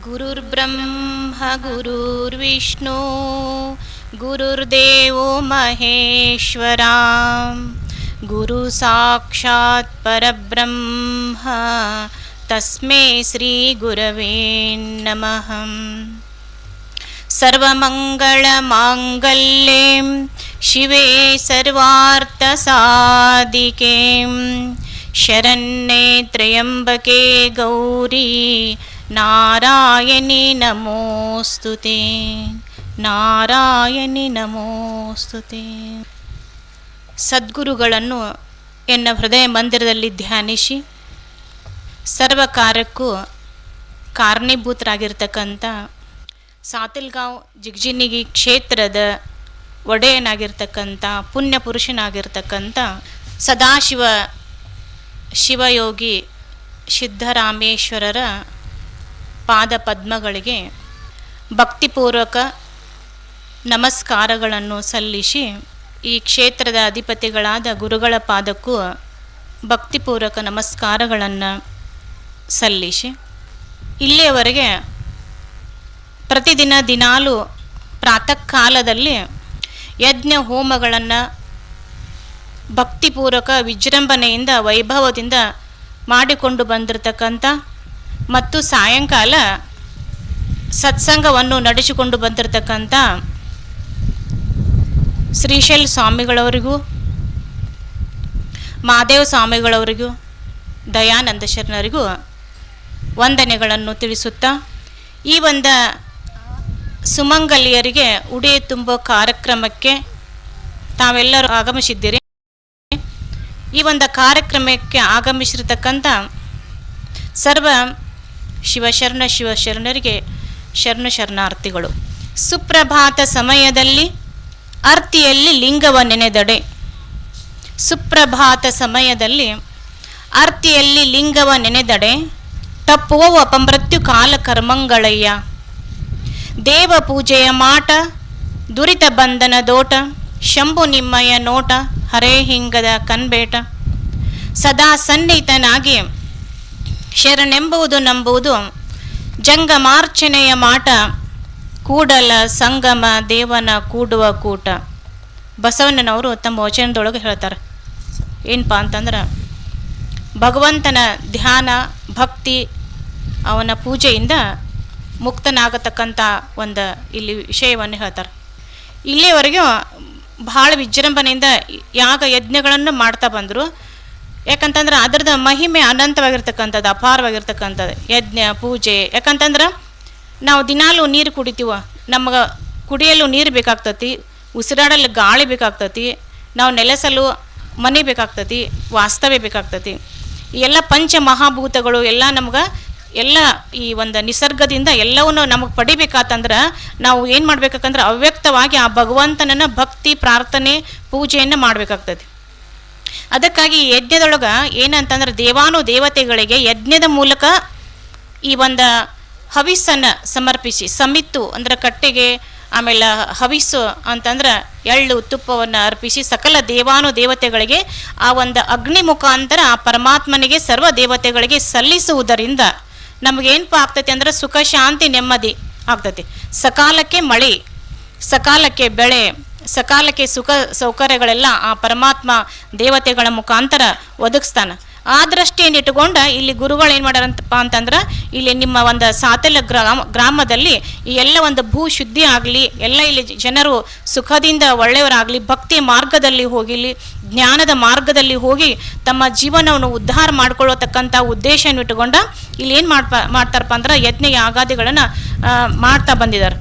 ಗುರುರ್ಬ್ರಹ್ಮ ಗುರುರ್ವಿಷ್ಣು ಗುರುರ್ದೇವೋ ಮಹೇಶ್ವರ ಗುರು ಸಾಕ್ಷಾತ್ ಪರಬ್ರಹ್ಮ ತಸ್ಮೈ ಶ್ರೀ ಗುರವೇ ನಮಃ. ಸರ್ವಮಂಗಳಮಾಂಗಲ್ಯೆ ಶಿವೆ ಸರ್ವಾರ್ಥಸಾಧಿಕೆ ಶರಣ್ಯೆ ತ್ರ್ಯಂಬಕೆ ಗೌರಿ ನಾರಾಯಣಿ ನಮೋಸ್ತುತೆ. ನಾರಾಯಣಿ ನಮೋಸ್ತುತೆ. ಸದ್ಗುರುಗಳನ್ನು ಎನ್ನ ಹೃದಯ ಮಂದಿರದಲ್ಲಿ ಧ್ಯಾನಿಸಿ ಸರ್ವ ಕಾರ್ಯಕ್ಕೂ ಕಾರಣೀಭೂತರಾಗಿರ್ತಕ್ಕಂಥ ಸಾತಿಲ್ಗಾಂವ್ ಜಿಗ್ಜಿನ್ನಿಗಿ ಕ್ಷೇತ್ರದ ಒಡೆಯನಾಗಿರ್ತಕ್ಕಂಥ ಪುಣ್ಯ ಪುರುಷನಾಗಿರ್ತಕ್ಕಂಥ ಸದಾಶಿವ ಶಿವಯೋಗಿ ಸಿದ್ದರಾಮೇಶ್ವರರ ಪಾದ ಪದ್ಮಗಳಿಗೆ ಭಕ್ತಿಪೂರ್ವಕ ನಮಸ್ಕಾರಗಳನ್ನು ಸಲ್ಲಿಸಿ, ಈ ಕ್ಷೇತ್ರದ ಅಧಿಪತಿಗಳಾದ ಗುರುಗಳ ಪಾದಕ್ಕೂ ಭಕ್ತಿಪೂರ್ವಕ ನಮಸ್ಕಾರಗಳನ್ನು ಸಲ್ಲಿಸಿ, ಇಲ್ಲಿಯವರೆಗೆ ಪ್ರತಿದಿನ ದಿನಾಲು ಪ್ರಾತಃ ಕಾಲದಲ್ಲಿ ಯಜ್ಞ ಹೋಮಗಳನ್ನು ಭಕ್ತಿಪೂರ್ವಕ ವಿಜೃಂಭಣೆಯಿಂದ ವೈಭವದಿಂದ ಮಾಡಿಕೊಂಡು ಬಂದಿರತಕ್ಕಂಥ ಮತ್ತು ಸಾಯಂಕಾಲ ಸತ್ಸಂಗವನ್ನು ನಡೆಸಿಕೊಂಡು ಬಂದಿರತಕ್ಕಂಥ ಶ್ರೀಶೈಲ ಸ್ವಾಮಿಗಳವರಿಗೂ, ಮಹಾದೇವ ಸ್ವಾಮಿಗಳವರಿಗೂ, ದಯಾನಂದ ಶರಣರಿಗೂ ವಂದನೆಗಳನ್ನು ತಿಳಿಸುತ್ತಾ, ಈ ಒಂದು ಸುಮಂಗಲಿಯರಿಗೆ ಉಡಿ ತುಂಬೋ ಕಾರ್ಯಕ್ರಮಕ್ಕೆ ತಾವೆಲ್ಲರೂ ಆಗಮಿಸಿದ್ದೀರಿ. ಈ ಒಂದು ಕಾರ್ಯಕ್ರಮಕ್ಕೆ ಆಗಮಿಸಿರ್ತಕ್ಕಂಥ ಸರ್ವ ಶಿವಶರಣರಿಗೆ ಶರಣಾರ್ಥಿಗಳು. ಸುಪ್ರಭಾತ ಸಮಯದಲ್ಲಿ ಆರ್ತಿಯಲ್ಲಿ ಲಿಂಗವ ನೆನೆದಡೆ. ಸುಪ್ರಭಾತ ಸಮಯದಲ್ಲಿ ಆರ್ತಿಯಲ್ಲಿ ಲಿಂಗವ ನೆನೆದಡೆ ತಪ್ಪುವ ಅಪಮೃತ್ಯು ಕಾಲ ಕರ್ಮಂಗಳಯ್ಯ. ದೇವ ಪೂಜೆಯ ಮಾಟ ದುರಿತ ಬಂಧನ ದೋಟ ಶಂಭು ನಿಮ್ಮಯ ನೋಟ ಹರೇ ಹಿಂಗದ ಕನ್ಬೇಟ. ಸದಾ ಸನ್ನಿಹಿತನಾಗಿ ಶರಣೆಂಬುದು ನಂಬುವುದು ಜಂಗಮಾರ್ಚನೆಯ ಮಾಟ ಕೂಡಲ ಸಂಗಮ ದೇವನ ಕೂಡುವ ಕೂಟ. ಬಸವಣ್ಣನವರು ತಮ್ಮ ವಚನದೊಳಗೆ ಹೇಳ್ತಾರೆ ಏನಪ್ಪ ಅಂತಂದ್ರೆ, ಭಗವಂತನ ಧ್ಯಾನ ಭಕ್ತಿ ಅವನ ಪೂಜೆಯಿಂದ ಮುಕ್ತನಾಗತಕ್ಕಂಥ ಒಂದು ಇಲ್ಲಿ ವಿಷಯವನ್ನು ಹೇಳ್ತಾರೆ. ಇಲ್ಲಿಯವರೆಗೂ ಭಾಳ ವಿಜೃಂಭಣೆಯಿಂದ ಯಾಗ ಯಜ್ಞಗಳನ್ನು ಮಾಡ್ತಾ ಬಂದರು. ಯಾಕಂತಂದ್ರೆ ಅದರದ ಮಹಿಮೆ ಅನಂತವಾಗಿರ್ತಕ್ಕಂಥದ್ದು, ಅಪಾರವಾಗಿರ್ತಕ್ಕಂಥದ್ದು ಯಜ್ಞ ಪೂಜೆ. ಯಾಕಂತಂದ್ರೆ ನಾವು ದಿನಾಲೂ ನೀರು ಕುಡಿತೀವ, ನಮಗೆ ಕುಡಿಯಲು ನೀರು ಬೇಕಾಗ್ತತಿ, ಉಸಿರಾಡಲು ಗಾಳಿ ಬೇಕಾಗ್ತತಿ, ನಾವು ನೆಲೆಸಲು ಮನೆ ಬೇಕಾಗ್ತತಿ, ವಾಸ್ತವ್ಯ ಬೇಕಾಗ್ತತಿ. ಈ ಎಲ್ಲ ಪಂಚ ಮಹಾಭೂತಗಳು ಎಲ್ಲ ನಮ್ಗೆ ಎಲ್ಲ ಈ ಒಂದು ನಿಸರ್ಗದಿಂದ ಎಲ್ಲವನ್ನೂ ನಮಗೆ ಪಡಿಬೇಕಾತಂದ್ರೆ ನಾವು ಏನು ಮಾಡಬೇಕಾಕಂದ್ರೆ ಅವ್ಯಕ್ತವಾಗಿ ಆ ಭಗವಂತನನ್ನು ಭಕ್ತಿ ಪ್ರಾರ್ಥನೆ ಪೂಜೆಯನ್ನು ಮಾಡಬೇಕಾಗ್ತದೆ. ಅದಕ್ಕಾಗಿ ಈ ಯಜ್ಞದೊಳಗೆ ಏನಂತಂದ್ರೆ ದೇವಾನು ದೇವತೆಗಳಿಗೆ ಯಜ್ಞದ ಮೂಲಕ ಈ ಒಂದು ಹವಿಸ್ಸನ್ನು ಸಮರ್ಪಿಸಿ, ಸಮಿತ್ತು ಅಂದ್ರೆ ಕಟ್ಟೆಗೆ, ಆಮೇಲೆ ಹವಿಸ್ಸು ಅಂತಂದ್ರೆ ಎಳ್ಳು ತುಪ್ಪವನ್ನು ಅರ್ಪಿಸಿ ಸಕಲ ದೇವಾನು ದೇವತೆಗಳಿಗೆ ಆ ಒಂದು ಅಗ್ನಿ ಮುಖಾಂತರ ಆ ಪರಮಾತ್ಮನಿಗೆ ಸರ್ವ ದೇವತೆಗಳಿಗೆ ಸಲ್ಲಿಸುವುದರಿಂದ ನಮಗೇನಪ್ಪ ಆಗ್ತೈತಿ ಅಂದ್ರೆ ಸುಖ ಶಾಂತಿ ನೆಮ್ಮದಿ ಆಗ್ತೈತಿ. ಸಕಾಲಕ್ಕೆ ಮಳೆ, ಸಕಾಲಕ್ಕೆ ಬೆಳೆ, ಸಕಾಲಕ್ಕೆ ಸುಖ ಸೌಕರ್ಯಗಳೆಲ್ಲ ಆ ಪರಮಾತ್ಮ ದೇವತೆಗಳ ಮುಖಾಂತರ ಒದಗಿಸ್ತಾನೆ. ಆ ದೃಷ್ಟಿಯನ್ನು ಇಟ್ಟುಕೊಂಡ ಇಲ್ಲಿ ಗುರುಗಳು ಏನು ಮಾಡ್ಯಾರಂತಪ್ಪ ಅಂತಂದ್ರೆ, ಇಲ್ಲಿ ನಿಮ್ಮ ಒಂದು ಸಾತೆಲ ಗ್ರಾಮದಲ್ಲಿ ಈ ಎಲ್ಲ ಒಂದು ಭೂ ಶುದ್ಧಿ ಆಗಲಿ, ಎಲ್ಲ ಇಲ್ಲಿ ಜನರು ಸುಖದಿಂದ ಒಳ್ಳೆಯವರಾಗಲಿ, ಭಕ್ತಿ ಮಾರ್ಗದಲ್ಲಿ ಹೋಗಿಲಿ, ಜ್ಞಾನದ ಮಾರ್ಗದಲ್ಲಿ ಹೋಗಿ ತಮ್ಮ ಜೀವನವನ್ನು ಉದ್ಧಾರ ಮಾಡ್ಕೊಳ್ಳತಕ್ಕಂಥ ಉದ್ದೇಶವನ್ನು ಇಟ್ಟುಕೊಂಡ ಇಲ್ಲಿ ಏನು ಮಾಡ್ತಾರಪ್ಪ ಅಂದ್ರೆ ಯಜ್ಞ ಯಾಗಾದಿಗಳನ್ನು ಮಾಡ್ತಾ ಬಂದಿದ್ದಾರೆ.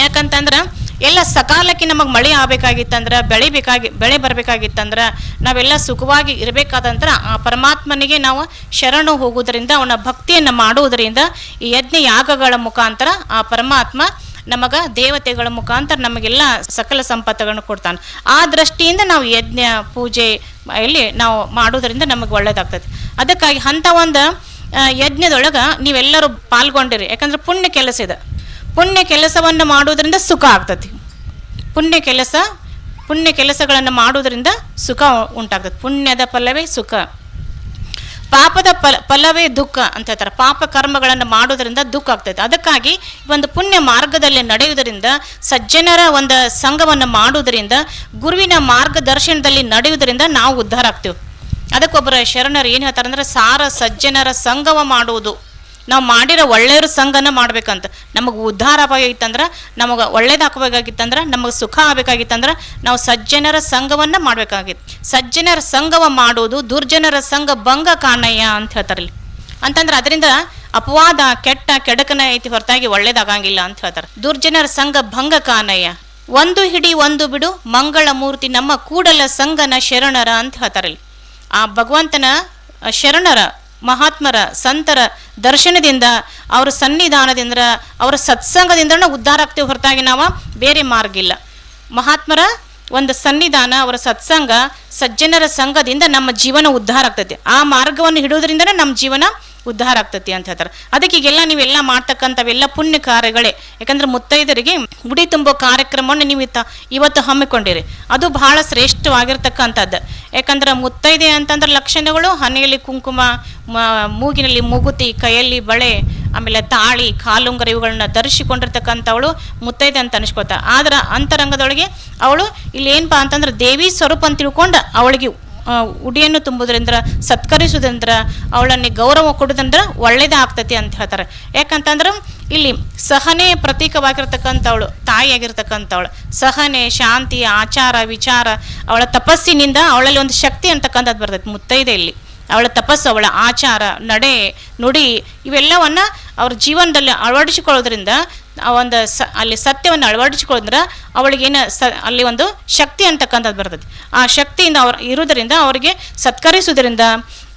ಯಾಕಂತಂದ್ರೆ ಎಲ್ಲ ಸಕಾಲಕ್ಕೆ ನಮಗೆ ಮಳೆ ಆಗಬೇಕಾಗಿತ್ತಂದ್ರೆ, ಬೆಳೆ ಬರಬೇಕಾಗಿತ್ತಂದ್ರೆ, ನಾವೆಲ್ಲ ಸುಖವಾಗಿ ಇರಬೇಕಾದಂದ್ರೆ ಆ ಪರಮಾತ್ಮನಿಗೆ ನಾವು ಶರಣು ಹೋಗುವುದರಿಂದ, ಅವನ ಭಕ್ತಿಯನ್ನು ಮಾಡುವುದರಿಂದ ಈ ಯಜ್ಞ ಯಾಗಗಳ ಮುಖಾಂತರ ಆ ಪರಮಾತ್ಮ ನಮಗೆ ದೇವತೆಗಳ ಮುಖಾಂತರ ನಮಗೆಲ್ಲ ಸಕಲ ಸಂಪತ್ತುಗಳನ್ನು ಕೊಡ್ತಾನೆ. ಆ ದೃಷ್ಟಿಯಿಂದ ನಾವು ಯಜ್ಞ ಪೂಜೆ ಇಲ್ಲಿ ನಾವು ಮಾಡೋದರಿಂದ ನಮಗೆ ಒಳ್ಳೇದಾಗ್ತದೆ. ಅದಕ್ಕಾಗಿ ಅಂಥ ಒಂದು ಯಜ್ಞದೊಳಗೆ ನೀವೆಲ್ಲರೂ ಪಾಲ್ಗೊಂಡಿರಿ. ಯಾಕಂದ್ರೆ ಪುಣ್ಯ ಕೆಲಸ ಇದೆ. ಪುಣ್ಯ ಕೆಲಸವನ್ನು ಮಾಡೋದ್ರಿಂದ ಸುಖ ಆಗ್ತತಿ. ಪುಣ್ಯ ಕೆಲಸಗಳನ್ನು ಮಾಡೋದ್ರಿಂದ ಸುಖ ಉಂಟಾಗ್ತದೆ. ಪುಣ್ಯದ ಫಲವೇ ಸುಖ. ಪಾಪದ ಫಲವೇ ದುಃಖ ಅಂತ ಹೇಳ್ತಾರೆ. ಪಾಪ ಕರ್ಮಗಳನ್ನು ಮಾಡೋದರಿಂದ ದುಃಖ ಆಗ್ತೈತೆ. ಅದಕ್ಕಾಗಿ ಒಂದು ಪುಣ್ಯ ಮಾರ್ಗದಲ್ಲಿ ನಡೆಯುವುದರಿಂದ, ಸಜ್ಜನರ ಒಂದು ಸಂಘವನ್ನು ಮಾಡುವುದರಿಂದ, ಗುರುವಿನ ಮಾರ್ಗದರ್ಶನದಲ್ಲಿ ನಡೆಯುವುದರಿಂದ ನಾವು ಉದ್ಧಾರ ಆಗ್ತೀವಿ. ಅದಕ್ಕೊಬ್ಬರ ಶರಣರು ಏನು ಹೇಳ್ತಾರೆ ಅಂದರೆ, ಸಾರ ಸಜ್ಜನರ ಸಂಘವ ಮಾಡುವುದು. ನಾವು ಮಾಡಿರೋ ಒಳ್ಳೆಯವ್ರ ಸಂಘನ ಮಾಡ್ಬೇಕಂತ. ನಮಗೆ ಉದ್ಧಾರ ಆಗಬೇಕಾಗಿತ್ತಂದ್ರೆ, ನಮಗೆ ಒಳ್ಳೇದಾಗಬೇಕಾಗಿತ್ತಂದ್ರೆ, ನಮಗೆ ಸುಖ ಆಗಬೇಕಾಗಿತ್ತಂದ್ರೆ ನಾವು ಸಜ್ಜನರ ಸಂಘವನ್ನು ಮಾಡಬೇಕಾಗಿತ್ತು. ಸಜ್ಜನರ ಸಂಘವ ಮಾಡುವುದು ದುರ್ಜನರ ಸಂಘ ಭಂಗ ಕಾಣಯ್ಯ ಅಂತ ಹೇಳ್ತಾರೆ ಇಲ್ಲಿ. ಅಂತಂದ್ರೆ ಅದರಿಂದ ಅಪವಾದ ಕೆಡಕನ ಐತಿ ಹೊರತಾಗಿ ಒಳ್ಳೇದಾಗಂಗಿಲ್ಲ ಅಂತ ಹೇಳ್ತಾರೆ. ದುರ್ಜನರ ಸಂಘ ಭಂಗ ಕಾಣಯ್ಯ, ಒಂದು ಹಿಡಿ ಒಂದು ಬಿಡು ಮಂಗಳ ಮೂರ್ತಿ ನಮ್ಮ ಕೂಡಲ ಸಂಘನ ಶರಣರ ಅಂತ ಹೇಳ್ತಾರೆ ಇಲ್ಲಿ. ಆ ಭಗವಂತನ ಶರಣರ, ಮಹಾತ್ಮರ, ಸಂತರ ದರ್ಶನದಿಂದ, ಅವರ ಸನ್ನಿಧಾನದಿಂದ, ಅವರ ಸತ್ಸಂಗದಿಂದ ಉದ್ಧಾರ ಆಗ್ತೀವಿ ಹೊರತಾಗಿ ನಾವು ಬೇರೆ ಮಾರ್ಗ ಇಲ್ಲ. ಮಹಾತ್ಮರ ಒಂದು ಸನ್ನಿಧಾನ, ಅವರ ಸತ್ಸಂಗ, ಸಜ್ಜನರ ಸಂಘದಿಂದ ನಮ್ಮ ಜೀವನ ಉದ್ಧಾರ ಆಗ್ತೈತಿ. ಆ ಮಾರ್ಗವನ್ನು ಹಿಡಿಯೋದ್ರಿಂದನೇ ನಮ್ಮ ಜೀವನ ಉದ್ಧಾರ ಆಗ್ತೈತಿ ಅಂತ ಹೇಳ್ತಾರೆ. ಅದಕ್ಕೆ ಈಗೆಲ್ಲ ನೀವೆಲ್ಲ ಮಾಡ್ತಕ್ಕಂಥವೆಲ್ಲ ಪುಣ್ಯ ಕಾರ್ಯಗಳೇ. ಯಾಕಂದ್ರೆ ಮುತ್ತೈದರಿಗೆ ಉಡಿ ತುಂಬೋ ಕಾರ್ಯಕ್ರಮವನ್ನು ನೀವು ಇವತ್ತು ಹಮ್ಮಿಕೊಂಡಿರಿ. ಅದು ಬಹಳ ಶ್ರೇಷ್ಠವಾಗಿರ್ತಕ್ಕಂಥದ್ದು. ಯಾಕಂದ್ರೆ ಮುತ್ತೈದೆ ಅಂತಂದ್ರೆ ಲಕ್ಷಣಗಳು: ಹಣೆಯಲ್ಲಿ ಕುಂಕುಮ, ಮೂಗಿನಲ್ಲಿ ಮೂಗುತಿ, ಕೈಯಲ್ಲಿ ಬಳೆ, ಆಮೇಲೆ ತಾಳಿ, ಕಾಲುಂಗರ ಇವುಗಳನ್ನ ಧರಿಸಿಕೊಂಡಿರ್ತಕ್ಕಂಥವಳು ಮುತ್ತೈದೆ ಅಂತ ಅನಿಸ್ಕೊಳ್ತಾರೆ. ಆದ್ರೆ ಅಂತರಂಗದೊಳಗೆ ಅವಳು ಇಲ್ಲಿ ಏನಪ್ಪಾ ಅಂತಂದ್ರೆ ದೇವಿ ಸ್ವರೂಪ ಅಂತ ತಿಳ್ಕೊಂಡು ಅವಳಿಗೆ ಉಡಿಯನ್ನು ತುಂಬುವುದರಿಂದ, ಸತ್ಕರಿಸುವುದರಿಂದ, ಅವಳನ್ನು ಗೌರವ ಕೊಡೋದ್ರಿಂದ ಒಳ್ಳೇದೇ ಆಗ್ತತಿ ಅಂತ ಹೇಳ್ತಾರೆ. ಯಾಕಂತಂದ್ರೆ ಇಲ್ಲಿ ಸಹನೆ ಪ್ರತೀಕವಾಗಿರ್ತಕ್ಕಂಥವಳು, ತಾಯಿಯಾಗಿರ್ತಕ್ಕಂಥವಳು. ಸಹನೆ, ಶಾಂತಿ, ಆಚಾರ, ವಿಚಾರ, ಅವಳ ತಪಸ್ಸಿನಿಂದ ಅವಳಲ್ಲಿ ಒಂದು ಶಕ್ತಿ ಅಂತಕ್ಕಂಥದ್ದು ಬರ್ತೈತೆ ಮುತ್ತೈದೆ ಇಲ್ಲಿ. ಅವಳ ತಪಸ್ಸು, ಅವಳ ಆಚಾರ, ನಡೆ, ನುಡಿ ಇವೆಲ್ಲವನ್ನು ಅವ್ರ ಜೀವನದಲ್ಲಿ ಅಳವಡಿಸಿಕೊಳ್ಳೋದ್ರಿಂದ, ಒಂದು ಅಲ್ಲಿ ಸತ್ಯವನ್ನು ಅಳವಡಿಸಿಕೊಳ್ಳೋದ್ರ ಅವಳಿಗೇನು ಅಲ್ಲಿ ಒಂದು ಶಕ್ತಿ ಅಂತಕ್ಕಂಥದ್ದು ಬರ್ತದೆ. ಆ ಶಕ್ತಿಯಿಂದ ಅವ್ರು ಇರೋದರಿಂದ ಅವರಿಗೆ ಸತ್ಕರಿಸೋದ್ರಿಂದ,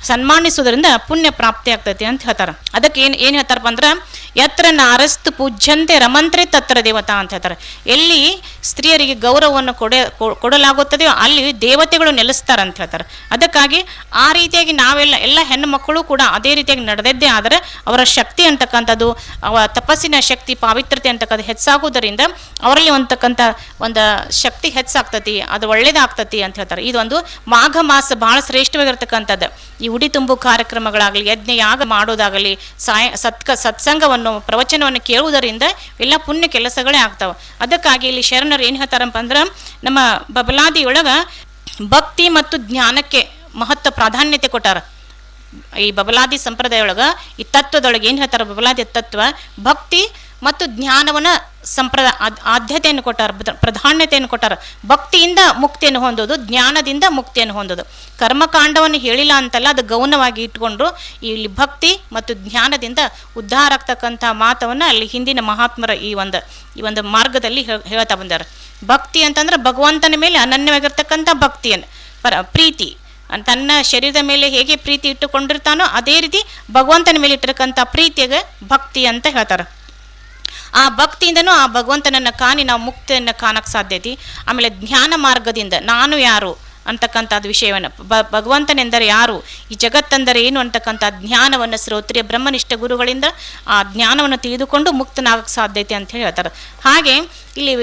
ಸನ್ಮಾನಿಸೋದ್ರಿಂದ ಪುಣ್ಯ ಪ್ರಾಪ್ತಿ ಆಗ್ತೈತಿ ಅಂತ ಹೇಳ್ತಾರೆ. ಅದಕ್ಕೆ ಏನು ಹೇಳ್ತಾರಪ್ಪ ಅಂದ್ರೆ, ಯತ್ರ ನಾರಸ್ತು ಪೂಜ್ಯಂತೆ ರಮಂತ್ರೆ ತತ್ರ ದೇವತಾ ಅಂತ ಹೇಳ್ತಾರೆ. ಎಲ್ಲಿ ಸ್ತ್ರೀಯರಿಗೆ ಗೌರವವನ್ನು ಕೊಡಲಾಗುತ್ತದೆಯೋ ಅಲ್ಲಿ ದೇವತೆಗಳು ನೆಲೆಸ್ತಾರೆ ಅಂತ ಹೇಳ್ತಾರೆ. ಅದಕ್ಕಾಗಿ ಆ ರೀತಿಯಾಗಿ ಎಲ್ಲ ಹೆಣ್ಣು ಮಕ್ಕಳು ಕೂಡ ಅದೇ ರೀತಿಯಾಗಿ ನಡೆದದ್ದೇ ಆದರೆ ಅವರ ಶಕ್ತಿ ಅಂತಕ್ಕಂಥದ್ದು, ತಪಸ್ಸಿನ ಶಕ್ತಿ, ಪಾವಿತ್ರತೆ ಅಂತಕ್ಕಂಥ ಹೆಚ್ಚಾಗೋದರಿಂದ ಅವರಲ್ಲಿ ಅಂತಕ್ಕಂಥ ಒಂದು ಶಕ್ತಿ ಹೆಚ್ಚಾಗ್ತತಿ, ಅದು ಒಳ್ಳೇದಾಗ್ತತಿ ಅಂತ ಹೇಳ್ತಾರೆ. ಇದೊಂದು ಮಾಘ ಮಾಸ ಬಹಳ ಶ್ರೇಷ್ಠವಾಗಿರ್ತಕ್ಕಂಥದ್ದು. ಈ ಉಡಿ ತುಂಬು ಕಾರ್ಯಕ್ರಮಗಳಾಗಲಿ, ಯಜ್ಞ ಯಾಗ ಮಾಡೋದಾಗಲಿ, ಸತ್ಸಂಗವನ್ನು, ಪ್ರವಚನವನ್ನು ಕೇಳುವುದರಿಂದ ಎಲ್ಲ ಪುಣ್ಯ ಕೆಲಸಗಳೇ ಆಗ್ತಾವೆ. ಅದಕ್ಕಾಗಿ ಇಲ್ಲಿ ಶರಣರು ಏನು ಹೇಳ್ತಾರಪ್ಪ ಅಂದ್ರೆ, ನಮ್ಮ ಬಬಲಾದಿಯೊಳಗೆ ಭಕ್ತಿ ಮತ್ತು ಜ್ಞಾನಕ್ಕೆ ಮಹತ್ವ ಪ್ರಾಧಾನ್ಯತೆ ಕೊಟ್ಟಾರ. ಈ ಬಬಲಾದಿ ಸಂಪ್ರದಾಯ ಒಳಗೆ ಈ ತತ್ವದೊಳಗೆ ಏನು ಹೇಳ್ತಾರೆ, ಬಬಲಾದಿ ತತ್ವ ಭಕ್ತಿ ಮತ್ತು ಜ್ಞಾನವನ್ನು ಆದ್ಯತೆಯನ್ನು ಕೊಟ್ಟಾರ, ಪ್ರಾಧಾನ್ಯತೆಯನ್ನು ಕೊಟ್ಟಾರ. ಭಕ್ತಿಯಿಂದ ಮುಕ್ತಿಯನ್ನು ಹೊಂದೋದು, ಜ್ಞಾನದಿಂದ ಮುಕ್ತಿಯನ್ನು ಹೊಂದೋದು. ಕರ್ಮಕಾಂಡವನ್ನು ಹೇಳಿಲ್ಲ ಅಂತಲ್ಲ, ಅದು ಗೌನವಾಗಿ ಇಟ್ಕೊಂಡ್ರು. ಇಲ್ಲಿ ಭಕ್ತಿ ಮತ್ತು ಜ್ಞಾನದಿಂದ ಉದ್ಧಾರ ಆಗ್ತಕ್ಕಂಥ ಮಾತವನ್ನು ಅಲ್ಲಿ ಹಿಂದಿನ ಮಹಾತ್ಮರ ಈ ಒಂದು ಮಾರ್ಗದಲ್ಲಿ ಹೇಳ್ತಾ ಬಂದಾರ. ಭಕ್ತಿ ಅಂತಂದ್ರೆ ಭಗವಂತನ ಮೇಲೆ ಅನನ್ಯವಾಗಿರ್ತಕ್ಕಂಥ ಭಕ್ತಿಯನ್ನು, ಪ್ರೀತಿ, ತನ್ನ ಶರೀರದ ಮೇಲೆ ಹೇಗೆ ಪ್ರೀತಿ ಇಟ್ಟುಕೊಂಡಿರ್ತಾನೋ ಅದೇ ರೀತಿ ಭಗವಂತನ ಮೇಲೆ ಇಟ್ಟಿರ್ತಕ್ಕಂಥ ಪ್ರೀತಿಗೆ ಭಕ್ತಿ ಅಂತ ಹೇಳ್ತಾರೆ. ಆ ಭಕ್ತಿಯಿಂದನೂ ಆ ಭಗವಂತನನ್ನು ಕಾಣಿ ನಾವು ಮುಕ್ತಿಯನ್ನು ಕಾಣಕ್ಕೆ ಸಾಧ್ಯತೆ. ಆಮೇಲೆ ಜ್ಞಾನ ಮಾರ್ಗದಿಂದ ನಾನು ಯಾರು ಅಂತಕ್ಕಂಥದ್ದು ವಿಷಯವನ್ನು, ಭಗವಂತನೆಂದರೆ ಯಾರು, ಈ ಜಗತ್ತೆಂದರೆ ಏನು ಅಂತಕ್ಕಂಥ ಜ್ಞಾನವನ್ನು ಶ್ರೋತ್ರಿಯ ಬ್ರಹ್ಮನಿಷ್ಠ ಗುರುಗಳಿಂದ ಆ ಜ್ಞಾನವನ್ನು ತಿಳಿದುಕೊಂಡು ಮುಕ್ತನಾಗಕ್ಕೆ ಸಾಧ್ಯತೆ ಅಂತ ಹೇಳ್ತಾರೆ. ಹಾಗೆ ಇಲ್ಲಿ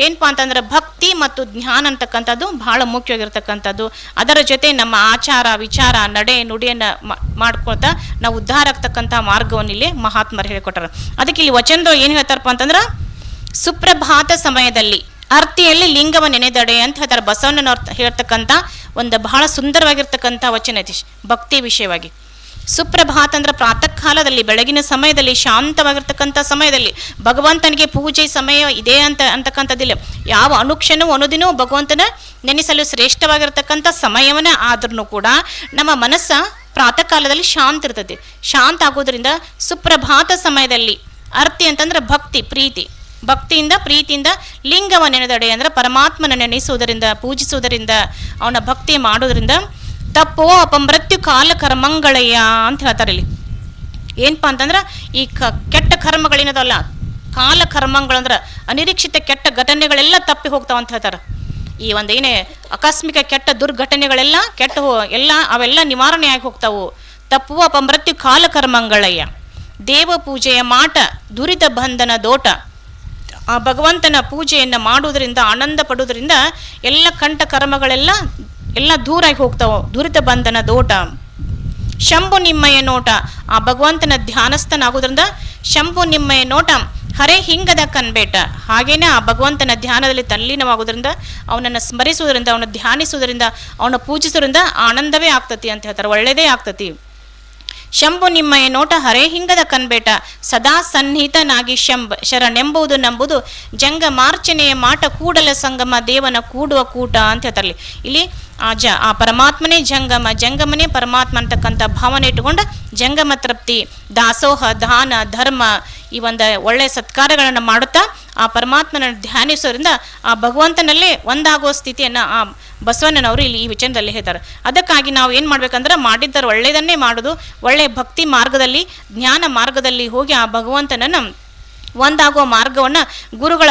ಏನಪ್ಪ ಅಂತಂದ್ರೆ ಭಕ್ತಿ ಮತ್ತು ಜ್ಞಾನ ಅಂತಕ್ಕಂಥದ್ದು ಬಹಳ ಮುಖ್ಯವಾಗಿರ್ತಕ್ಕಂಥದ್ದು. ಅದರ ಜೊತೆ ನಮ್ಮ ಆಚಾರ, ವಿಚಾರ, ನಡೆ, ನುಡಿಯನ್ನು ಮಾಡ್ಕೊಳ್ತಾ ನಾವು ಉದ್ಧಾರ ಆಗ್ತಕ್ಕಂಥ ಮಾರ್ಗವನ್ನು ಇಲ್ಲಿ ಮಹಾತ್ಮರು ಹೇಳಿಕೊಟ್ಟಾರ. ಅದಕ್ಕೆ ಇಲ್ಲಿ ವಚನದೊಳಗೆ ಏನು ಹೇಳ್ತಾರಪ್ಪ ಅಂತಂದ್ರೆ, ಸುಪ್ರಭಾತ ಸಮಯದಲ್ಲಿ ಅರ್ತಿಯಲ್ಲಿ ಲಿಂಗವ ನೆನೆದಡೆ ಅಂತ ಹೇಳ್ತಾರೆ. ಬಸವಣ್ಣನವ್ರು ಹೇಳ್ತಕ್ಕಂಥ ಒಂದು ಬಹಳ ಸುಂದರವಾಗಿರ್ತಕ್ಕಂಥ ವಚನ ಐತಿ ಭಕ್ತಿ ವಿಷಯವಾಗಿ. ಸುಪ್ರಭಾತ ಅಂದ್ರೆ ಪ್ರಾತಃ ಕಾಲದಲ್ಲಿ, ಬೆಳಗಿನ ಸಮಯದಲ್ಲಿ, ಶಾಂತವಾಗಿರ್ತಕ್ಕಂಥ ಸಮಯದಲ್ಲಿ, ಭಗವಂತನಿಗೆ ಪೂಜೆ ಸಮಯ ಇದೆ ಅಂತಕ್ಕಂಥದ್ದಿಲ್ಲ. ಯಾವ ಅನುಕ್ಷಣವೂ ಅನುದಿನವೂ ಭಗವಂತನ ನೆನೆಸಲು ಶ್ರೇಷ್ಠವಾಗಿರ್ತಕ್ಕಂಥ ಸಮಯವನ್ನೇ ಆದ್ರೂ ಕೂಡ ನಮ್ಮ ಮನಸ್ಸ ಪ್ರಾತಃ ಕಾಲದಲ್ಲಿ ಶಾಂತ ಇರ್ತದೆ. ಶಾಂತ ಆಗೋದ್ರಿಂದ ಸುಪ್ರಭಾತ ಸಮಯದಲ್ಲಿ ಅರ್ತಿ ಅಂತಂದ್ರೆ ಭಕ್ತಿ, ಪ್ರೀತಿಯಿಂದ ಲಿಂಗವ ನೆನೆದಡೆ ಅಂದ್ರೆ ಪರಮಾತ್ಮನ ನೆನೆಸುವುದರಿಂದ, ಪೂಜಿಸುವುದರಿಂದ, ಅವನ ಭಕ್ತಿ ಮಾಡೋದ್ರಿಂದ ತಪ್ಪೋ ಅಪಮೃತ್ಯು ಕಾಲ ಕರ್ಮಗಳಯ್ಯ ಅಂತ ಹೇಳ್ತಾರೆ ಇಲ್ಲಿ. ಏನಪ್ಪ ಅಂತಂದ್ರೆ ಈ ಕೆಟ್ಟ ಕರ್ಮಗಳೇನದಲ್ಲ, ಕಾಲ ಕರ್ಮಗಳಂದ್ರೆ ಅನಿರೀಕ್ಷಿತ ಕೆಟ್ಟ ಘಟನೆಗಳೆಲ್ಲ ತಪ್ಪಿ ಹೋಗ್ತಾವ ಅಂತ ಹೇಳ್ತಾರೆ. ಈ ಏನೇ ಆಕಸ್ಮಿಕ ಕೆಟ್ಟ ದುರ್ಘಟನೆಗಳೆಲ್ಲ ಅವೆಲ್ಲ ನಿವಾರಣೆ ಆಗಿ ಹೋಗ್ತಾವು. ತಪ್ಪುವ ಅಪಮೃತ್ಯು ಕಾಲ ಕರ್ಮಗಳಯ್ಯ, ದೇವ ಪೂಜೆಯ ಮಾಟ ದುರಿತ ಬಂಧನ ದೋಟ. ಆ ಭಗವಂತನ ಪೂಜೆಯನ್ನು ಮಾಡುವುದರಿಂದ, ಆನಂದ ಪಡುವುದರಿಂದ ಎಲ್ಲ ಕಂಠ ಕರ್ಮಗಳೆಲ್ಲ ದೂರಾಗಿ ಹೋಗ್ತಾವೆ. ದುರಿತ ಬಂಧನ ದೋಟ. ಶಂಭು ನಿಮ್ಮಯ ನೋಟ, ಆ ಭಗವಂತನ ಧ್ಯಾನಸ್ಥನಾಗೋದ್ರಿಂದ ಶಂಭು ನಿಮ್ಮಯ ನೋಟ ಹರೇ ಹಿಂಗದ ಕನ್ಬೇಟ. ಹಾಗೇನೆ ಆ ಭಗವಂತನ ಧ್ಯಾನದಲ್ಲಿ ತಲ್ಲೀನವಾಗೋದ್ರಿಂದ, ಅವನನ್ನು ಸ್ಮರಿಸುವುದರಿಂದ, ಅವನ ಧ್ಯಾನಿಸುವುದರಿಂದ, ಅವನ ಪೂಜಿಸುವುದರಿಂದ ಆನಂದವೇ ಆಗ್ತತಿ ಅಂತ ಹೇಳ್ತಾರೆ, ಒಳ್ಳೆಯದೇ ಆಗ್ತತಿ. ಶಂಭು ನಿಮ್ಮಯ ನೋಟ ಹರೇ ಹಿಂಗದ ಕನ್ಬೇಟ, ಸದಾ ಸನ್ನಿಹಿತನಾಗಿ ಶರಣೆಂಬುದು ನಂಬುದು ಜಂಗ ಮಾರ್ಚನೆಯ ಮಾಟ ಕೂಡಲ ಸಂಗಮ ದೇವನ ಕೂಡುವ ಕೂಟ ಅಂತ ಹೇಳ್ತಾರೆ. ಇಲ್ಲಿ ಆ ಪರಮಾತ್ಮನೇ ಜಂಗಮನೇ ಪರಮಾತ್ಮ ಅಂತಕ್ಕಂಥ ಭಾವನೆ ಇಟ್ಟುಕೊಂಡು ಜಂಗಮ ತೃಪ್ತಿ, ದಾಸೋಹ, ದಾನ, ಧರ್ಮ ಈ ಒಂದು ಒಳ್ಳೆಯ ಸತ್ಕಾರಗಳನ್ನು ಮಾಡುತ್ತಾ ಆ ಪರಮಾತ್ಮನ ಧ್ಯಾನಿಸೋದ್ರಿಂದ ಆ ಭಗವಂತನಲ್ಲೇ ಒಂದಾಗುವ ಸ್ಥಿತಿಯನ್ನು ಆ ಬಸವಣ್ಣನವರು ಇಲ್ಲಿ ಈ ವಿಚಾರದಲ್ಲಿ ಹೇಳ್ತಾರೆ. ಅದಕ್ಕಾಗಿ ನಾವು ಏನು ಮಾಡ್ಬೇಕಂದ್ರೆ, ಮಾಡಿದ್ದರೆ ಒಳ್ಳೆಯದನ್ನೇ ಮಾಡೋದು, ಒಳ್ಳೆಯ ಭಕ್ತಿ ಮಾರ್ಗದಲ್ಲಿ, ಜ್ಞಾನ ಮಾರ್ಗದಲ್ಲಿ ಹೋಗಿ ಆ ಭಗವಂತನನ್ನು ಒಂದಾಗುವ ಮಾರ್ಗವನ್ನು ಗುರುಗಳ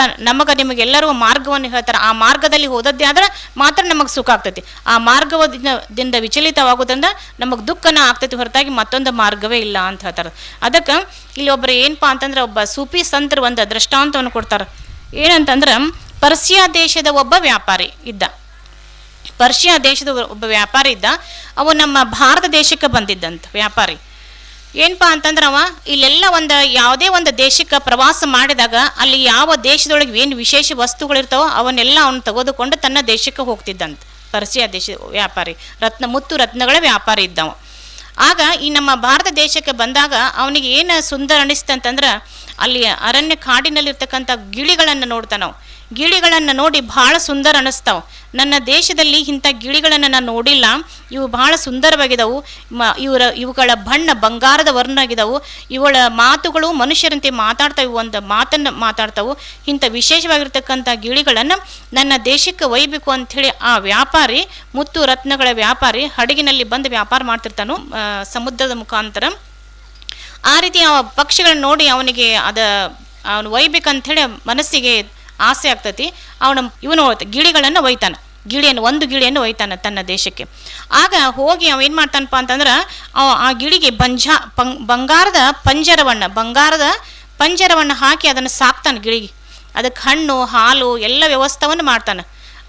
ನಿಮಗೆಲ್ಲರಿಗೂ ಮಾರ್ಗವನ್ನು ಹೇಳ್ತಾರೆ. ಆ ಮಾರ್ಗದಲ್ಲಿ ಹೋದದ್ದೇ ಆದ್ರೆ ಮಾತ್ರ ನಮಗೆ ಸುಖ ಆಗ್ತೈತಿ. ಆ ಮಾರ್ಗದಿಂದ ವಿಚಲಿತವಾಗೋದ್ರಿಂದ ನಮಗೆ ದುಃಖನ ಆಗ್ತೈತಿ, ಹೊರತಾಗಿ ಮತ್ತೊಂದು ಮಾರ್ಗವೇ ಇಲ್ಲ ಅಂತ ಹೇಳ್ತಾರೆ. ಅದಕ್ಕೆ ಇಲ್ಲಿ ಒಬ್ಬರು ಏನಪ್ಪಾ ಅಂತಂದ್ರೆ, ಒಬ್ಬ ಸೂಫಿ ಸಂತರು ಒಂದು ದೃಷ್ಟಾಂತವನ್ನು ಕೊಡ್ತಾರೆ. ಏನಂತಂದ್ರೆ, ಪರ್ಷಿಯಾ ದೇಶದ ಒಬ್ಬ ವ್ಯಾಪಾರಿ ಇದ್ದ. ಪರ್ಷಿಯಾ ದೇಶದ ಒಬ್ಬ ವ್ಯಾಪಾರಿ ಇದ್ದ. ಅವು ನಮ್ಮ ಭಾರತ ದೇಶಕ್ಕೆ ಬಂದಿದ್ದಂತ ವ್ಯಾಪಾರಿ. ಏನಪ್ಪಾ ಅಂತಂದ್ರೆ, ಅವ ಇಲ್ಲೆಲ್ಲ ಯಾವುದೇ ಒಂದು ದೇಶಕ್ಕೆ ಪ್ರವಾಸ ಮಾಡಿದಾಗ ಅಲ್ಲಿ ಯಾವ ದೇಶದೊಳಗೆ ಏನು ವಿಶೇಷ ವಸ್ತುಗಳಿರ್ತಾವೋ ಅವನ್ನೆಲ್ಲ ಅವನು ತೆಗೆದುಕೊಂಡು ತನ್ನ ದೇಶಕ್ಕೆ ಹೋಗ್ತಿದ್ದಂತ. ಪರ್ಷಿಯಾ ದೇಶದ ವ್ಯಾಪಾರಿ, ಮುತ್ತು ರತ್ನಗಳ ವ್ಯಾಪಾರಿ ಇದ್ದವ. ಆಗ ಈ ನಮ್ಮ ಭಾರತ ದೇಶಕ್ಕೆ ಬಂದಾಗ ಅವನಿಗೆ ಏನು ಸುಂದರ ಅನಿಸ್ತಂತಂದ್ರೆ, ಅಲ್ಲಿ ಅರಣ್ಯ ಕಾಡಿನಲ್ಲಿರ್ತಕ್ಕಂಥ ಗಿಳಿಗಳನ್ನು ನೋಡ್ತಾನವು. ಗಿಳಿಗಳನ್ನು ನೋಡಿ ಭಾಳ ಸುಂದರ ಅನ್ನಿಸ್ತಾವೆ. ನನ್ನ ದೇಶದಲ್ಲಿ ಇಂಥ ಗಿಳಿಗಳನ್ನು ನಾನು ನೋಡಿಲ್ಲ, ಇವು ಭಾಳ ಸುಂದರವಾಗಿದ್ದವು, ಇವುಗಳ ಬಣ್ಣ ಬಂಗಾರದ ವರ್ಣ ಆಗಿದ್ದವು, ಇವುಗಳ ಮಾತುಗಳು ಮನುಷ್ಯರಂತೆ ಮಾತಾಡ್ತಾವೆ, ಒಂದು ಮಾತನ್ನು ಮಾತಾಡ್ತಾವು. ಇಂಥ ವಿಶೇಷವಾಗಿರ್ತಕ್ಕಂಥ ಗಿಳಿಗಳನ್ನು ನನ್ನ ದೇಶಕ್ಕೆ ಒಯ್ಯಬೇಕು ಅಂಥೇಳಿ ಆ ವ್ಯಾಪಾರಿ, ಮುತ್ತು ರತ್ನಗಳ ವ್ಯಾಪಾರಿ ಹಡಗಿನಲ್ಲಿ ಬಂದು ವ್ಯಾಪಾರ ಮಾಡ್ತಿರ್ತಾನು ಸಮುದ್ರದ ಮುಖಾಂತರ. ಆ ರೀತಿ ಆ ಪಕ್ಷಿಗಳನ್ನ ನೋಡಿ ಅವನಿಗೆ ಅವನು ಒಯ್ಬೇಕಂಥೇಳಿ ಮನಸ್ಸಿಗೆ ಆಸೆ ಆಗ್ತತಿ. ಇವನು ಗಿಳಿಗಳನ್ನು ಒಯ್ತಾನೆ, ಒಂದು ಗಿಳಿಯನ್ನು ಒಯ್ತಾನೆ ತನ್ನ ದೇಶಕ್ಕೆ. ಆಗ ಹೋಗಿ ಅವ ಏನು ಮಾಡ್ತಾನಪ್ಪ ಅಂತಂದ್ರೆ, ಆ ಗಿಳಿಗೆ ಬಂಗಾರದ ಪಂಜರವನ್ನು ಹಾಕಿ ಅದನ್ನು ಸಾಕ್ತಾನೆ ಗಿಳಿಗೆ. ಅದಕ್ಕೆ ಹಣ್ಣು ಹಾಲು ಎಲ್ಲ ವ್ಯವಸ್ಥೆಯನ್ನು ಮಾಡ್ತಾನೆ.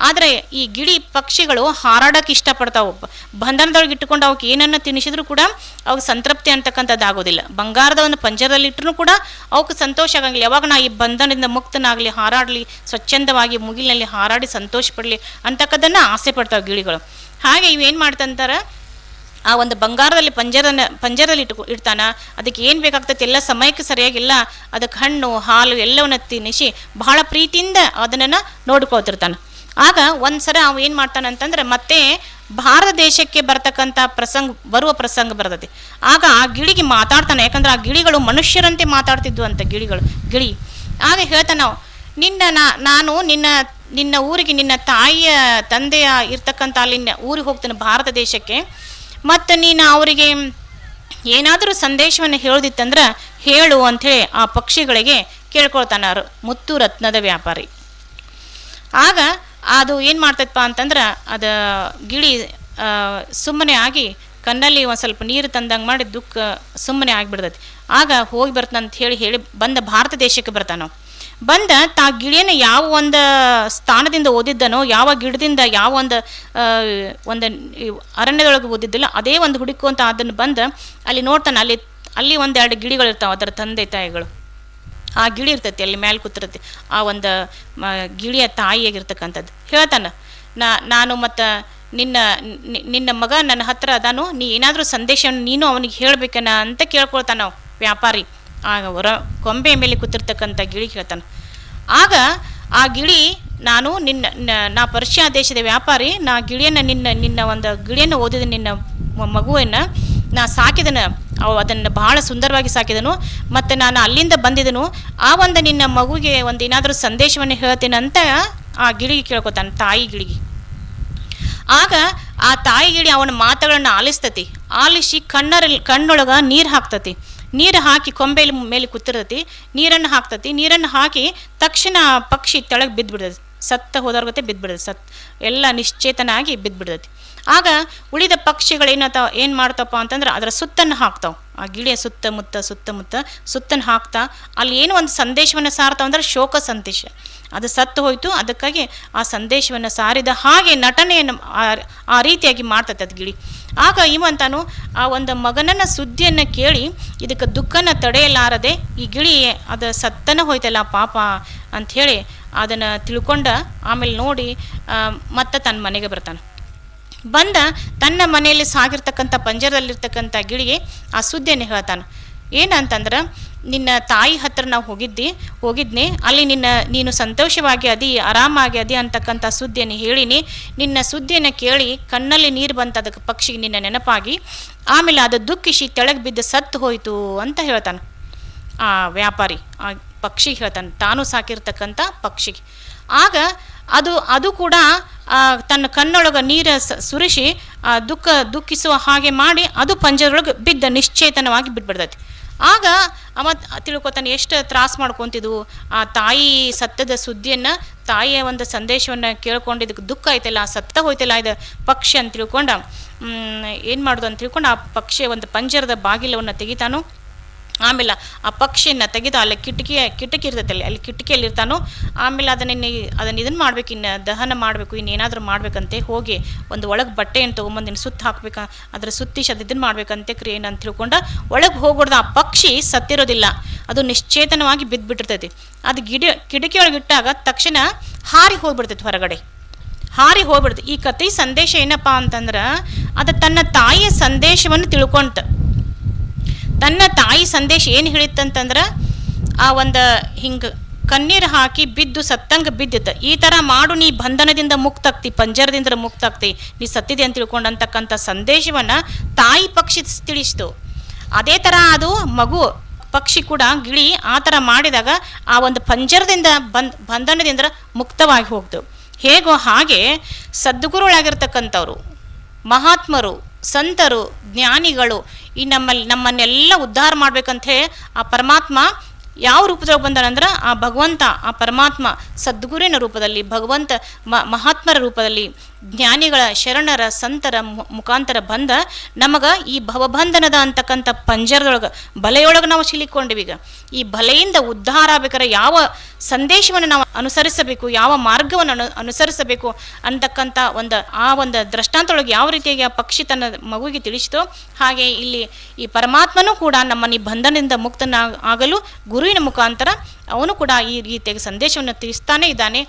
ಆದರೆ ಈ ಗಿಳಿ ಪಕ್ಷಿಗಳು ಹಾರಾಡೋಕೆ ಇಷ್ಟಪಡ್ತಾವೆ. ಬಂಧನದೊಳಗೆ ಇಟ್ಟುಕೊಂಡು ಅವಕ್ಕೆ ಏನನ್ನು ತಿನ್ನಿಸಿದ್ರು ಕೂಡ ಅವಕ್ಕೆ ಸಂತೃಪ್ತಿ ಅಂತಕ್ಕಂಥದ್ದು ಆಗೋದಿಲ್ಲ. ಬಂಗಾರದ ಒಂದು ಪಂಜರದಲ್ಲಿ ಇಟ್ಟರು ಕೂಡ ಅವಕ್ಕೆ ಸಂತೋಷ ಆಗಂಗಿಲ್ಲ. ಯಾವಾಗ ನಾ ಈ ಬಂಧನದಿಂದ ಮುಕ್ತನಾಗಲಿ, ಹಾರಾಡಲಿ, ಸ್ವಚ್ಛಂದವಾಗಿ ಮುಗಿಲಿನಲ್ಲಿ ಹಾರಾಡಿ ಸಂತೋಷ ಪಡಲಿ ಅಂತಕ್ಕದ್ದನ್ನು ಆಸೆ ಪಡ್ತಾವೆ ಗಿಳಿಗಳು. ಹಾಗೆ ಇವೇನು ಮಾಡ್ತಂತಾರೆ, ಆ ಒಂದು ಬಂಗಾರದಲ್ಲಿ ಪಂಜರದಲ್ಲಿ ಇಡ್ತಾನ. ಅದಕ್ಕೆ ಏನು ಬೇಕಾಗ್ತೈತೆ ಎಲ್ಲ ಸಮಯಕ್ಕೆ ಸರಿಯಾಗಿಲ್ಲ, ಅದಕ್ಕೆ ಹಣ್ಣು ಹಾಲು ಎಲ್ಲವನ್ನ ತಿನ್ನಿಸಿ ಬಹಳ ಪ್ರೀತಿಯಿಂದ ಅದನ್ನು ನೋಡ್ಕೊಳ್ತಿರ್ತಾನೆ. ಆಗ ಒಂದ್ಸಲ ಅವ ಏನು ಮಾಡ್ತಾನಂತಂದ್ರೆ, ಮತ್ತೆ ಭಾರತ ದೇಶಕ್ಕೆ ಬರುವ ಪ್ರಸಂಗ ಬರ್ತದೆ. ಆಗ ಆ ಗಿಳಿಗೆ ಮಾತಾಡ್ತಾನೆ. ಯಾಕಂದ್ರೆ ಆ ಗಿಳಿಗಳು ಮನುಷ್ಯರಂತೆ ಮಾತಾಡ್ತಿದ್ವು ಅಂತ ಗಿಳಿ. ಆಗ ಹೇಳ್ತಾನ, ನಾನು ನಿನ್ನ ಊರಿಗೆ, ನಿನ್ನ ತಾಯಿಯ ತಂದೆಯ ಇರ್ತಕ್ಕಂಥ ಅಲ್ಲಿನ ಊರಿಗೆ ಹೋಗ್ತಾನೆ ಭಾರತ ದೇಶಕ್ಕೆ. ಮತ್ತು ನೀನು ಅವರಿಗೆ ಏನಾದರೂ ಸಂದೇಶವನ್ನು ಹೇಳೋದಿತ್ತಂದ್ರೆ ಹೇಳು ಅಂಥೇಳಿ ಆ ಪಕ್ಷಿಗಳಿಗೆ ಕೇಳ್ಕೊಳ್ತಾನ ಮುತ್ತು ರತ್ನದ ವ್ಯಾಪಾರಿ. ಆಗ ಅದು ಏನು ಮಾಡ್ತೈತಪ್ಪ ಅಂತಂದ್ರೆ, ಅದು ಗಿಳಿ ಸುಮ್ಮನೆ ಆಗಿ ಕಣ್ಣಲ್ಲಿ ಒಂದು ಸ್ವಲ್ಪ ನೀರು ತಂದಂಗೆ ಮಾಡಿ ದುಃಖ ಸುಮ್ಮನೆ ಆಗಿಬಿಡ್ತೈತಿ. ಆಗ ಹೋಗಿ ಬರ್ತಾನಂತ ಹೇಳಿ ಬಂದ ಭಾರತ ದೇಶಕ್ಕೆ ಬರ್ತಾನೋ. ಬಂದ ಗಿಳಿಯನ್ನು ಯಾವ ಒಂದು ಸ್ಥಾನದಿಂದ ಓದಿದ್ದನೋ, ಯಾವ ಗಿಡದಿಂದ ಯಾವ ಒಂದು ಅರಣ್ಯದೊಳಗೆ ಓದಿದ್ದಿಲ್ಲ, ಅದೇ ಒಂದು ಹುಡುಕುವಂತ ಅದನ್ನು ಬಂದು ಅಲ್ಲಿ ನೋಡ್ತಾನೆ. ಅಲ್ಲಿ ಒಂದೆರಡು ಗಿಳಿಗಳಿರ್ತಾವೆ, ಅದರ ತಂದೆ ತಾಯಿಗಳು. ಆ ಗಿಳಿ ಇರ್ತೈತಿ ಅಲ್ಲಿ ಮೇಲೆ ಕೂತಿರ್ತೈತಿ, ಆ ಒಂದು ಗಿಳಿಯ ತಾಯಿಯಾಗಿರ್ತಕ್ಕಂಥದ್ದು. ಹೇಳ್ತಾನೆ, ನಾನು ಮತ್ತು ನಿನ್ನ ಮಗ ನನ್ನ ಹತ್ರ ಅದಾನು, ನೀ ಏನಾದರೂ ಸಂದೇಶವನ್ನು ನೀನು ಅವನಿಗೆ ಹೇಳ್ಬೇಕನ ಅಂತ ಕೇಳ್ಕೊಳ್ತಾನ ವ್ಯಾಪಾರಿ. ಆಗ ಕೊಂಬೆ ಮೇಲೆ ಕೂತಿರ್ತಕ್ಕಂಥ ಗಿಳಿ ಹೇಳ್ತಾನೆ. ಆಗ ಆ ಗಿಳಿ, ನಾ ಪರ್ಷಿಯಾ ದೇಶದ ವ್ಯಾಪಾರಿ, ನಾ ಗಿಳಿಯನ್ನು ನಿನ್ನ ಒಂದು ಗಿಳಿಯನ್ನು ಓದಿದ ನಿನ್ನ ಮಗುವನ್ನು ನಾ ಸಾಕಿದನು, ಅದನ್ನು ಬಹಳ ಸುಂದರವಾಗಿ ಸಾಕಿದನು, ಮತ್ತು ನಾನು ಅಲ್ಲಿಂದ ಬಂದಿದ್ದನು. ಆ ಒಂದು ನಿನ್ನ ಮಗುಗೆ ಒಂದು ಏನಾದರೂ ಸಂದೇಶವನ್ನು ಹೇಳ್ತೇನೆ ಅಂತ ಆ ಗಿಳಿಗೆ ಕೇಳ್ಕೊತಾನೆ, ತಾಯಿ ಗಿಳಿಗೆ. ಆಗ ಆ ತಾಯಿ ಗಿಳಿ ಅವನ ಮಾತುಗಳನ್ನು ಆಲಿಸಿ ಕಣ್ಣೊಳಗೆ ನೀರು ಹಾಕ್ತತಿ. ನೀರು ಹಾಕಿ ಕೊಂಬೆಲಿ ಮೇಲೆ ಕೂತಿರ್ತತಿ, ನೀರನ್ನು ಹಾಕ್ತತಿ. ನೀರನ್ನು ಹಾಕಿ ತಕ್ಷಣ ಪಕ್ಷಿ ತೆಳಗೆ ಬಿದ್ದುಬಿಡ್ತೈತಿ. ಸತ್ತ ಹೋದವ್ರ ಬಿದ್ದುಬಿಡ್ತೈತಿ, ಎಲ್ಲ ನಿಶ್ಚೇತನ ಆಗಿ ಬಿದ್ದುಬಿಡ್ತೈತಿ. ಆಗ ಉಳಿದ ಪಕ್ಷಿಗಳೇನು ಮಾಡ್ತಪ್ಪ ಅಂತಂದ್ರೆ ಅದರ ಸುತ್ತನ್ನು ಹಾಕ್ತಾವೆ, ಆ ಗಿಳಿಯ ಸುತ್ತಮುತ್ತ ಸುತ್ತನ್ನು ಹಾಕ್ತಾ ಅಲ್ಲಿ ಏನು ಒಂದು ಸಂದೇಶವನ್ನು ಸಾರ್ತಾವ ಅಂದ್ರೆ ಶೋಕ ಸಂದೇಶ. ಅದು ಸತ್ತು ಹೋಯಿತು, ಅದಕ್ಕಾಗಿ ಆ ಸಂದೇಶವನ್ನು ಸಾರಿದ ಹಾಗೆ ನಟನೆಯನ್ನು ಆ ರೀತಿಯಾಗಿ ಮಾಡ್ತೈತೆ ಅದು ಗಿಳಿ. ಆಗ ಇವಂತಾನು ಆ ಒಂದು ಮಗನನ್ನ ಸುದ್ದಿಯನ್ನು ಕೇಳಿ ಇದಕ್ಕೆ ದುಃಖನ ತಡೆಯಲಾರದೆ ಈ ಗಿಳಿ ಅದು ಸತ್ತನ ಹೋಯ್ತಲ್ಲ ಪಾಪ ಅಂಥೇಳಿ ಅದನ್ನು ತಿಳ್ಕೊಂಡ ಆಮೇಲೆ ನೋಡಿ ಮತ್ತೆ ತನ್ನ ಮನೆಗೆ ಬರ್ತಾನೆ. ಬಂದ ತನ್ನ ಮನೆಯಲ್ಲಿ ಸಾಗಿರ್ತಕ್ಕಂಥ ಪಂಜರದಲ್ಲಿರ್ತಕ್ಕಂಥ ಗಿಳಿಗೆ ಆ ಸುದ್ದಿಯನ್ನು ಹೇಳ್ತಾನೆ. ಏನಂತಂದ್ರೆ, ನಿನ್ನ ತಾಯಿ ಹತ್ರ ನಾವು ಹೋಗಿದ್ನೆ, ಅಲ್ಲಿ ನೀನು ಸಂತೋಷವಾಗಿ ಅದಿ, ಆರಾಮಾಗಿ ಅದಿ ಅಂತಕ್ಕಂಥ ಸುದ್ದಿಯನ್ನು ಹೇಳಿನಿ. ನಿನ್ನ ಸುದ್ದಿಯನ್ನು ಕೇಳಿ ಕಣ್ಣಲ್ಲಿ ನೀರು ಬಂತ ಅದಕ್ಕೆ ಪಕ್ಷಿಗೆ ನಿನ್ನ ನೆನಪಾಗಿ. ಆಮೇಲೆ ಅದು ದುಃಖಿಸಿ ತೆಳಗೆ ಬಿದ್ದು ಸತ್ತು ಹೋಯಿತು ಅಂತ ಹೇಳ್ತಾನೆ ಆ ವ್ಯಾಪಾರಿ. ಆ ಪಕ್ಷಿಗೆ ಹೇಳ್ತಾನೆ, ತಾನು ಸಾಕಿರ್ತಕ್ಕಂಥ ಪಕ್ಷಿಗೆ. ಆಗ ಅದು ಕೂಡ ತನ್ನ ಕಣ್ಣೊಳಗೆ ನೀರು ಸುರಿಸಿ ದುಃಖಿಸುವ ಹಾಗೆ ಮಾಡಿ ಅದು ಪಂಜರೊಳಗೆ ಬಿದ್ದ ನಿಶ್ಚೇತನವಾಗಿ ಬಿಟ್ಬಿಡ್ತೈತಿ. ಆಗ ಅವ ತಿಳ್ಕೊತಾನೆ ಎಷ್ಟು ತ್ರಾಸು ಮಾಡ್ಕೊತಿದ್ವು. ಆ ತಾಯಿ ಸತ್ತದ ಸುದ್ದಿಯನ್ನು, ತಾಯಿಯ ಒಂದು ಸಂದೇಶವನ್ನು ಕೇಳ್ಕೊಂಡಿದ್ದಕ್ಕೆ ದುಃಖ ಐತಲ್ಲ, ಸತ್ತ ಹೋಯ್ತಲ್ಲ ಇದು ಪಕ್ಷಿ ಅಂತ ತಿಳ್ಕೊಂಡ ಏನು ಮಾಡೋದು ಅಂತ ತಿಳ್ಕೊಂಡು ಆ ಪಕ್ಷಿಯ ಒಂದು ಪಂಜರದ ಬಾಗಿಲವನ್ನು ತೆಗಿತಾನು. ಆಮೇಲೆ ಆ ಪಕ್ಷಿಯನ್ನು ತೆಗೆದು ಅಲ್ಲಿ ಕಿಟಕಿ ಇರ್ತೈತಲ್ಲಿ, ಅಲ್ಲಿ ಕಿಟಕಿಯಲ್ಲಿ ಇರ್ತಾನೋ. ಆಮೇಲೆ ಅದನ್ನು ಇದನ್ನು ಮಾಡ್ಬೇಕು, ಇನ್ನು ದಹನ ಮಾಡಬೇಕು, ಇನ್ನೇನಾದರೂ ಮಾಡ್ಬೇಕಂತೆ ಹೋಗಿ ಒಂದು ಒಳಗೆ ಬಟ್ಟೆಯನ್ನು ತೊಗೊಂಬಂದು ಇನ್ನು ಸುತ್ತ ಹಾಕ್ಬೇಕು, ಅದರ ಸುತ್ತಿಸಿ ಅದು ಇದನ್ನು ಮಾಡ್ಬೇಕಂತೆ ಕ್ರಿಯೆನ ಅಂತ ತಿಳ್ಕೊಂಡ ಒಳಗೆ ಹೋಗ್ಬಿಡ್ದು. ಆ ಪಕ್ಷಿ ಸತ್ತಿರೋದಿಲ್ಲ, ಅದು ನಿಶ್ಚೇತನವಾಗಿ ಬಿದ್ದುಬಿಟ್ಟಿರ್ತೈತಿ. ಅದು ಕಿಟಕಿಯೊಳಗೆ ಇಟ್ಟಾಗ ತಕ್ಷಣ ಹಾರಿ ಹೋಗ್ಬಿಡ್ತೈತಿ, ಹೊರಗಡೆ ಹಾರಿ ಹೋಗ್ಬಿಡ್ತೈತಿ. ಈ ಕಥೆ ಸಂದೇಶ ಏನಪ್ಪ ಅಂತಂದ್ರೆ, ಅದು ತನ್ನ ತಾಯಿಯ ಸಂದೇಶವನ್ನು ತಿಳ್ಕೊಂತ, ತನ್ನ ತಾಯಿ ಸಂದೇಶ ಏನು ಹೇಳಿತ್ತಂತಂದ್ರೆ, ಆ ಒಂದು ಹಿಂಗೆ ಕಣ್ಣೀರು ಹಾಕಿ ಬಿದ್ದು ಸತ್ತಂಗೆ ಬಿದ್ದಿತ್ತು. ಈ ಥರ ಮಾಡು, ನೀ ಬಂಧನದಿಂದ ಮುಕ್ತಾಗ್ತಿ, ಪಂಜರದಿಂದ ಮುಕ್ತಾಗ್ತಿ, ನೀ ಸತ್ತಿದೆ ಅಂತ ತಿಳ್ಕೊಂಡಂತಕ್ಕಂಥ ಸಂದೇಶವನ್ನು ತಾಯಿ ಪಕ್ಷಿ ತಿಳಿಸಿತು. ಅದೇ ಥರ ಅದು ಮಗು ಪಕ್ಷಿ ಕೂಡ ಗಿಳಿ ಆ ಥರ ಮಾಡಿದಾಗ ಆ ಒಂದು ಪಂಜರದಿಂದ ಬಂಧನದಿಂದ ಮುಕ್ತವಾಗಿ ಹೋಗ್ತು. ಹೇಗೋ ಹಾಗೆ ಸದ್ಗುರುಗಳಾಗಿರ್ತಕ್ಕಂಥವ್ರು, ಮಹಾತ್ಮರು, ಸಂತರು, ಜ್ಞಾನಿಗಳು ಈ ನಮ್ಮನ್ನೆಲ್ಲ ಉದ್ಧಾರ ಮಾಡ್ಬೇಕಂತ ಹೇಳಿ ಆ ಪರಮಾತ್ಮ ಯಾವ ರೂಪದೊಳಗೆ ಬಂದಾನಂದ್ರೆ, ಆ ಭಗವಂತ, ಆ ಪರಮಾತ್ಮ ಸದ್ಗುರುವಿನ ರೂಪದಲ್ಲಿ, ಭಗವಂತ ಮಹಾತ್ಮರ ರೂಪದಲ್ಲಿ, ಜ್ಞಾನಿಗಳ, ಶರಣರ, ಸಂತರ ಮುಖಾಂತರ ಬಂದ ನಮಗೆ ಈ ಭವಬಂಧನದ ಅಂತಕ್ಕಂಥ ಪಂಜರದೊಳಗೆ, ಬಲೆಯೊಳಗೆ ನಾವು ಸಿಲಿಕೊಂಡಿವೀಗ. ಈ ಬಲೆಯಿಂದ ಉದ್ಧಾರ ಆಗ್ಬೇಕಾದ್ರೆ ಯಾವ ಸಂದೇಶವನ್ನು ನಾವು ಅನುಸರಿಸಬೇಕು, ಯಾವ ಮಾರ್ಗವನ್ನು ಅನುಸರಿಸಬೇಕು ಅಂತಕ್ಕಂಥ ಒಂದು ದೃಷ್ಟಾಂತದೊಳಗೆ ಯಾವ ರೀತಿಯಾಗಿ ಆ ಪಕ್ಷಿ ತನ್ನ ಮಗುವಿಗೆ ತಿಳಿಸಿತೋ, ಹಾಗೆ ಇಲ್ಲಿ ಈ ಪರಮಾತ್ಮನೂ ಕೂಡ ನಮ್ಮನ್ನು ಈ ಬಂಧನದಿಂದ ಮುಕ್ತನಾಗಲು ಗುರುವಿನ ಮುಖಾಂತರ ಅವನು ಕೂಡ ಈ ರೀತಿಯಾಗಿ ಸಂದೇಶವನ್ನು ತಿಳಿಸ್ತಾನೆ ಇದ್ದಾನೆ.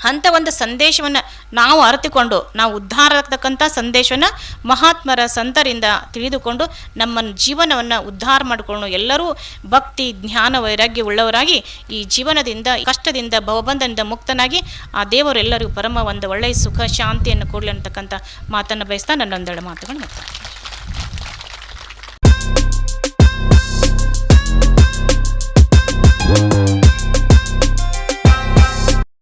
ಅಂಥ ಒಂದು ಸಂದೇಶವನ್ನು ನಾವು ಅರಿತುಕೊಂಡು, ನಾವು ಉದ್ಧಾರ ಆಗ್ತಕ್ಕಂಥ ಸಂದೇಶವನ್ನು ಮಹಾತ್ಮರ, ಸಂತರಿಂದ ತಿಳಿದುಕೊಂಡು ನಮ್ಮ ಜೀವನವನ್ನು ಉದ್ಧಾರ ಮಾಡಿಕೊಂಡು ಎಲ್ಲರೂ ಭಕ್ತಿ, ಜ್ಞಾನ, ವೈರಾಗ್ಯ ಉಳ್ಳವರಾಗಿ ಈ ಜೀವನದಿಂದ, ಕಷ್ಟದಿಂದ, ಭವಬಂಧನದಿಂದ ಮುಕ್ತನಾಗಿ ಆ ದೇವರು ಎಲ್ಲರಿಗೂ ಪರಮ ಒಂದು ಒಳ್ಳೆಯ ಸುಖ ಶಾಂತಿಯನ್ನು ಕೊಡಲಿ ಅಂತಕ್ಕಂಥ ಮಾತನ್ನು ಬಯಸ್ತಾ ನನ್ನೊಂದೆರಡು ಮಾತುಗಳು ಮುಕ್ತಾಯ.